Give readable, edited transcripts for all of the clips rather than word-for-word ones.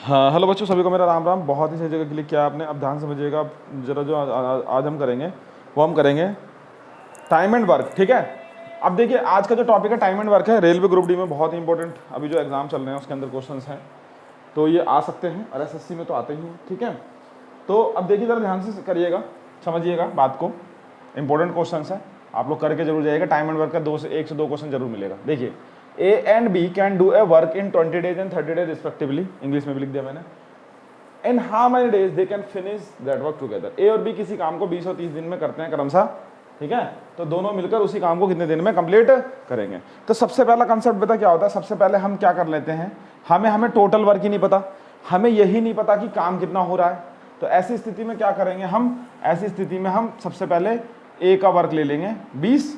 हाँ हेलो बच्चों, सभी को मेरा राम राम। बहुत ही सही जगह क्लिक किया आपने। अब ध्यान समझिएगा जरा, जो आज हम करेंगे वो हम करेंगे टाइम एंड वर्क। ठीक है, अब देखिए आज का जो टॉपिक है टाइम एंड वर्क है। रेलवे ग्रुप डी में बहुत ही इंपॉर्टेंट अभी जो एग्जाम चल रहे हैं उसके अंदर क्वेश्चंस हैं, तो ये आ सकते हैं और एसएससी में तो आते ही हैं। ठीक है, तो अब देखिए जरा ध्यान से करिएगा, समझिएगा बात को। इंपॉर्टेंट क्वेश्चन है, आप लोग करके जरूर जाइएगा। टाइम एंड वर्क का 1 से 2 क्वेश्चन जरूर मिलेगा। देखिए A and B can do a work in 20 days and 30 days respectively, English में भी लिख दिया मैंने। In how many days they can finish that work together. A और बी किसी काम को 20 और 30 दिन में करते हैं क्रमशः। ठीक है, तो दोनों मिलकर उसी काम को कितने दिन में कंप्लीट करेंगे। तो सबसे पहला कंसेप्ट पता क्या होता है, सबसे पहले हम क्या कर लेते हैं, हमें टोटल वर्क ही नहीं पता, हमें यही नहीं पता कि काम कितना हो रहा है। तो ऐसी स्थिति में क्या करेंगे हम, ऐसी स्थिति में हम सबसे पहले ए का वर्क ले लेंगे 20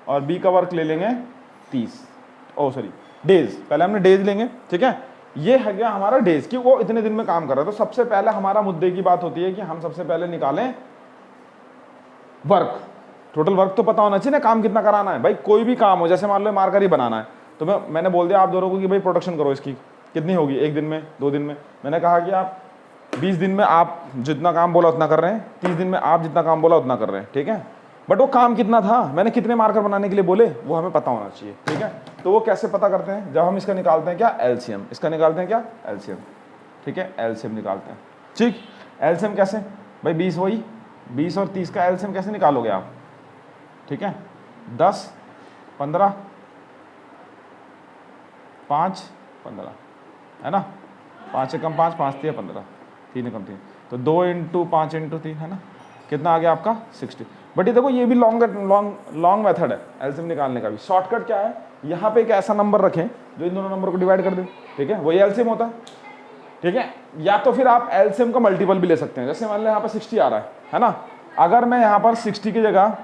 और बी का वर्क ले लेंगे 30, डेज। पहले हमने डेज लेंगे। ठीक है, ये है गया हमारा डेज कि वो इतने दिन में काम कर रहा है। तो सबसे पहले हमारा मुद्दे की बात होती है कि हम सबसे पहले निकालें वर्क। टोटल वर्क तो पता होना चाहिए ना, काम कितना कराना है। भाई कोई भी काम हो, जैसे मान लो मार्कर ही बनाना है, तो मैंने बोल दिया आप दोनों को कि भाई प्रोडक्शन करो इसकी, कितनी होगी, 1 दिन में, 2 दिन में। मैंने कहा कि आप 20 दिन में आप जितना काम बोला उतना कर रहे हैं, 30 दिन में आप जितना काम बोला उतना कर रहे हैं। ठीक है, बट वो काम कितना था, मैंने कितने मार्कर बनाने के लिए बोले, वो हमें पता होना चाहिए। ठीक है, तो वो कैसे पता करते हैं, जब हम इसका निकालते हैं क्या, एलसीएम। इसका निकालते हैं क्या, एलसीएम। ठीक है, एलसीएम निकालते हैं। ठीक, एलसीएम कैसे भाई, 20 वही 20 और 30 का एलसीएम कैसे निकालोगे आप। ठीक है, 10 15 5 15 है ना, 5 से कम 5, 5 3 15, 3 कम 3, तो 2 × 5 × 3 है ना, कितना आ गया आपका 60। बट ये देखो ये भी लॉन्ग मेथड है एलसीएम निकालने का भी। शॉर्टकट क्या है, यहाँ पे एक ऐसा नंबर रखें जो इन दोनों नंबर को डिवाइड कर दे। ठीक है, वही एलसीएम होता है। ठीक है, या तो फिर आप एलसीएम का मल्टीपल भी ले सकते हैं। जैसे मान लो यहाँ पर 60 आ रहा है ना, अगर मैं यहाँ पर 60 की जगह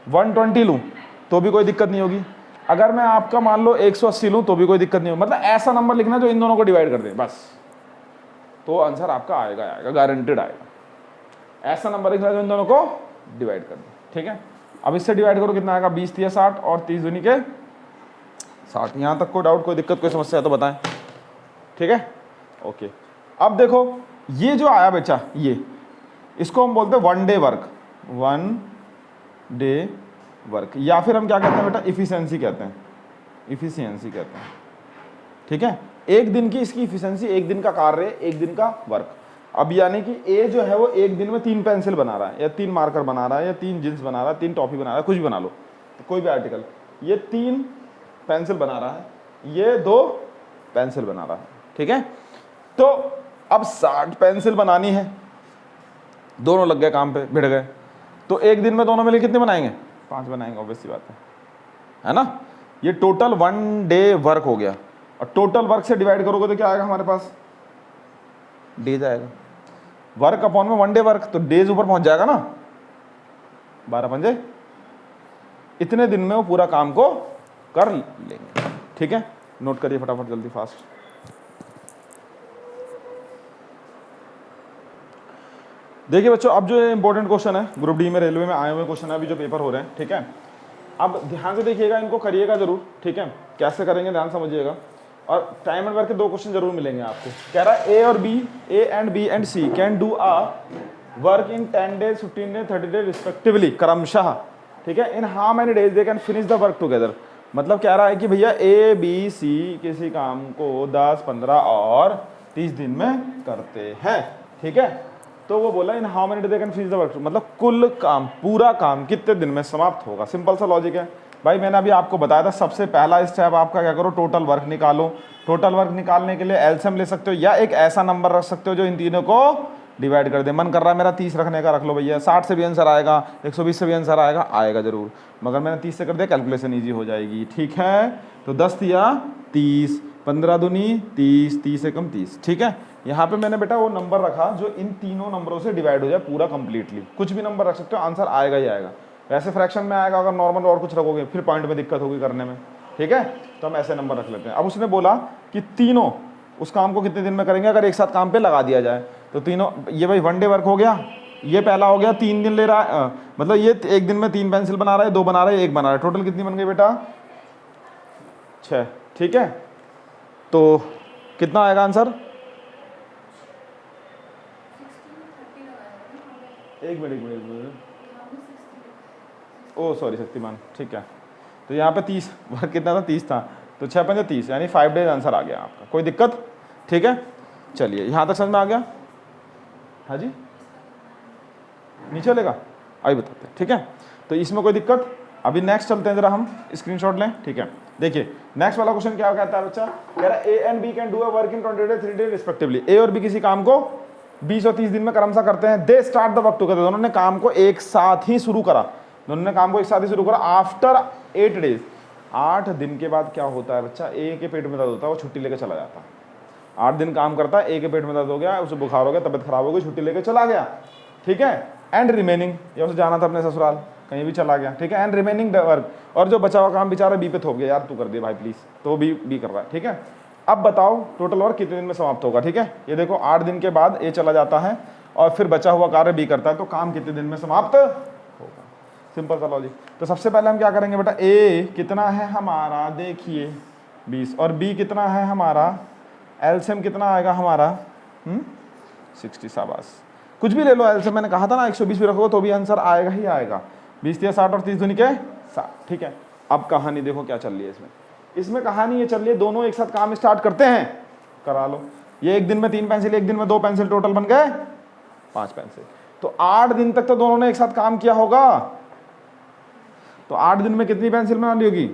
120 लूँ तो भी कोई दिक्कत नहीं होगी। अगर मैं आपका मान लो 180 लूँ तो भी कोई दिक्कत नहीं होगी। मतलब ऐसा नंबर लिखना जो इन दोनों को डिवाइड कर दे, बस, तो आंसर आपका आएगा, गारंटेड आएगा। ऐसा नंबर लिखना जो इन दोनों को डिवाइड कर दे। ठीक है, अब इससे डिवाइड करो कितना आएगा, 20 3 60 और 30 दूनी के 60। यहाँ तक कोई डाउट, कोई दिक्कत, कोई समस्या है तो बताएं। ठीक है, ओके। अब देखो ये जो आया बच्चा, ये इसको हम बोलते हैं 1 डे वर्क, 1 डे वर्क, या फिर हम क्या कहते हैं बेटा, इफिशियंसी कहते हैं, इफिशियंसी कहते हैं। ठीक है, एक दिन की इसकी इफिशियंसी, एक दिन का कार्य, एक दिन का वर्क। अब यानी कि ए जो है वो एक दिन में 3 पेंसिल बना रहा है, या 3 मार्कर बना रहा है, या 3 जींस बना रहा है, 3 टॉफी बना रहा है, कुछ भी बना लो, तो कोई भी आर्टिकल, ये 3 पेंसिल बना रहा है, ये 2 पेंसिल बना रहा है। ठीक है, तो अब 60 पेंसिल बनानी है, दोनों लग गए काम पे, भिड़ गए, तो एक दिन में दोनों मिले कितने बनाएंगे, 5 बनाएंगे, ऑब्वियस सी बात है ना। ये टोटल 1 डे वर्क हो गया, और टोटल वर्क से डिवाइड करोगे तो क्या आएगा हमारे पास, डेज आएगा। वर्क अपॉन में 1 डे वर्क, तो डेज ऊपर पहुंच जाएगा ना, 12 पंजे, इतने दिन में वो पूरा काम को कर लेंगे। ठीक है, नोट करिए फटाफट, जल्दी फास्ट। देखिए बच्चों, अब जो इंपॉर्टेंट क्वेश्चन है, ग्रुप डी में रेलवे में आए हुए क्वेश्चन है, अभी जो पेपर हो रहे हैं। ठीक है, अब ध्यान से देखिएगा, इनको करिएगा जरूर। ठीक है, कैसे करेंगे ध्यान समझिएगा, और टाइम एंड वर्क के 2 क्वेश्चन जरूर मिलेंगे आपको। कह रहा है A and B and C can do a work in 10 days 15 days 30 days respectively, क्रमशः। ठीक है, in how many days they can finish the work together. मतलब कह रहा है कि भैया ए बी सी किसी काम को 10 15 और 30 दिन में करते हैं। ठीक है, तो वो बोला इन how many days they can finish the work, मतलब कुल काम, पूरा काम कितने दिन में समाप्त होगा। सिंपल सा लॉजिक है भाई, मैंने अभी आपको बताया था, सबसे पहला स्टेप आपका क्या करो, टोटल वर्क निकालो। टोटल वर्क निकालने के लिए एलसीएम ले सकते हो, या एक ऐसा नंबर रख सकते हो जो इन तीनों को डिवाइड कर दे। मन कर रहा है मेरा 30 रखने का, रख लो भैया, 60 से भी आंसर आएगा, 120 से भी आंसर आएगा जरूर, मगर मैंने 30 से कर दिया, कैलकुलेशन ईजी हो जाएगी। ठीक है, तो 10 दिया 30, 15 दूनी 30, 30 से कम 30। ठीक है, यहाँ पे मैंने बेटा वो नंबर रखा जो इन तीनों नंबरों से डिवाइड हो जाए पूरा कंप्लीटली। कुछ भी नंबर रख सकते हो, आंसर आएगा ही आएगा। वैसे फ्रैक्शन में आएगा, अगर नॉर्मल और कुछ रखोगे फिर पॉइंट में दिक्कत होगी करने में। ठीक है, तो हम ऐसे नंबर रख लेते हैं। अब उसने बोला कि तीनों उस काम को कितने दिन में करेंगे अगर एक साथ काम पे लगा दिया जाए, तो तीनों, ये भाई 1 डे वर्क हो गया, ये पहला हो गया, 3 दिन ले रहा है, मतलब ये एक दिन में 3 पेंसिल बना रहा है, 2 बना रहा है, 1 बना रहा है, टोटल कितनी बन गई बेटा, 6। ठीक है, तो कितना आएगा आंसर, एक मिनट ओ सॉरी शक्तिमान, ठीक है। तो यहाँ पे 30 वर्क कितना था, 30 था, तो 6 पंजे 30, यानी 5 डेज आंसर आ गया आपका। कोई दिक्कत? ठीक है, चलिए यहाँ तक समझ में आ गया? हाँ जी, नहीं चलेगा? अभी बताते हैं, ठीक है। तो इसमें कोई दिक्कत? अभी नेक्स्ट चलते हैं, जरा हम स्क्रीनशॉट लें, ठीक है। देखिए नेक्स्ट वाला क्वेश्चन क्या कहता है बच्चा, कह रहा है A and B can do a work in 20 days 3 days respectively. A और बी किसी काम को 20 और 30 दिन में क्रमशः करते हैं। They start the work together, दोनों ने काम को एक साथ ही शुरू करा, दोनों ने काम को एक साथ ही शुरू करा। आफ्टर 8 डेज, 8 दिन के बाद क्या होता है बच्चा, ए के पेट में दर्द होता है, वो छुट्टी लेकर चला जाता है। 8 दिन काम करता है, ए के पेट में दर्द हो गया, उसे बुखार हो गया, तबियत खराब हो गई, छुट्टी लेकर चला गया, ठीक है। एंड रिमेनिंग, या उसे जाना था अपने ससुराल, कहीं भी चला गया, ठीक है। एंड रिमेनिंग वर्क, और जो बचा हुआ काम बेचारा बी पे थोप गया, यार तू कर दे भाई प्लीज, तो बी कर रहा है, ठीक है। अब बताओ टोटल वर्क कितने दिन में समाप्त होगा, ठीक है। ये देखो 8 दिन के बाद ए चला जाता है और फिर बचा हुआ कार्य बी करता है, तो काम कितने दिन में समाप्त होगा। सिंपल सा लॉजिक। तो सबसे पहले हम क्या करेंगे बेटा, ए कितना है हमारा, देखिए 20, और बी कितना है हमारा, एलसीएम कितना आएगा हमारा 60, शाबाश। कुछ भी ले लो एलसीएम, मैंने कहा था ना 120 भी रखोगे तो भी आंसर आएगा ही आएगा। 20 या 60 और 30 दूनी के 60, ठीक है। अब कहानी देखो क्या चल रही है इसमें कहानी ये चल रही है, दोनों एक साथ काम स्टार्ट करते हैं, करा लो। ये एक दिन में 3 पेंसिल, एक दिन में 2 पेंसिल, टोटल बन गए 5 पेंसिल। तो 8 दिन तक तो दोनों ने एक साथ काम किया होगा, तो 8 दिन में कितनी पेंसिल बना ली होगी,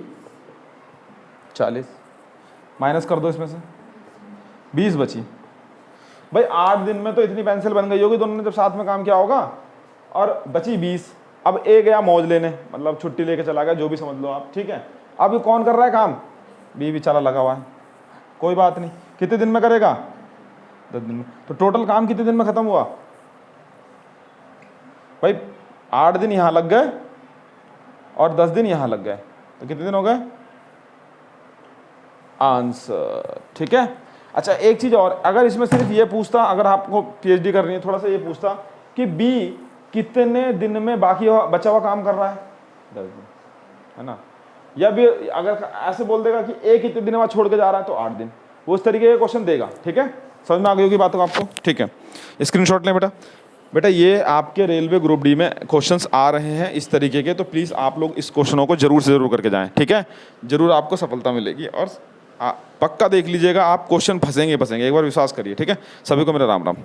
40। माइनस कर दो इसमें से, 20 बची। भाई 8 दिन में तो इतनी पेंसिल बन गई होगी, दोनों ने जब साथ में काम किया होगा, और बची 20। अब ए गया मौज लेने, मतलब छुट्टी लेके चला गया, जो भी समझ लो आप, ठीक है। अब कौन कर रहा है काम, बी बेचारा लगा हुआ है, कोई बात नहीं। कितने दिन में करेगा, 10 दिन में। तो टोटल काम कितने दिन में खत्म हुआ भाई, 8 दिन यहां लग गए और 10 दिन यहां लग गए, तो कितने दिन हो गए आंसर, ठीक है। अच्छा एक चीज और, अगर इसमें सिर्फ ये पूछता, अगर आपको पीएचडी करनी है, थोड़ा सा ये पूछता कि बी कितने दिन में बाकी बचा हुआ काम कर रहा है, 10 दिन, है ना। या भी अगर ऐसे बोल देगा कि ए कितने दिन बाद छोड़ के जा रहा है, तो 8 दिन, वो उस तरीके के क्वेश्चन देगा, ठीक है। समझ में आ गई होगी बात आपको, ठीक है। स्क्रीनशॉट लें बेटा। बेटा ये आपके रेलवे ग्रुप डी में क्वेश्चंस आ रहे हैं इस तरीके के, तो प्लीज़ आप लोग इस क्वेश्चनों को जरूर से जरूर करके जाएं, ठीक है। जरूर आपको सफलता मिलेगी, और पक्का देख लीजिएगा आप, क्वेश्चन फंसेंगे, एक बार विश्वास करिए, ठीक है। सभी को मेरा राम राम।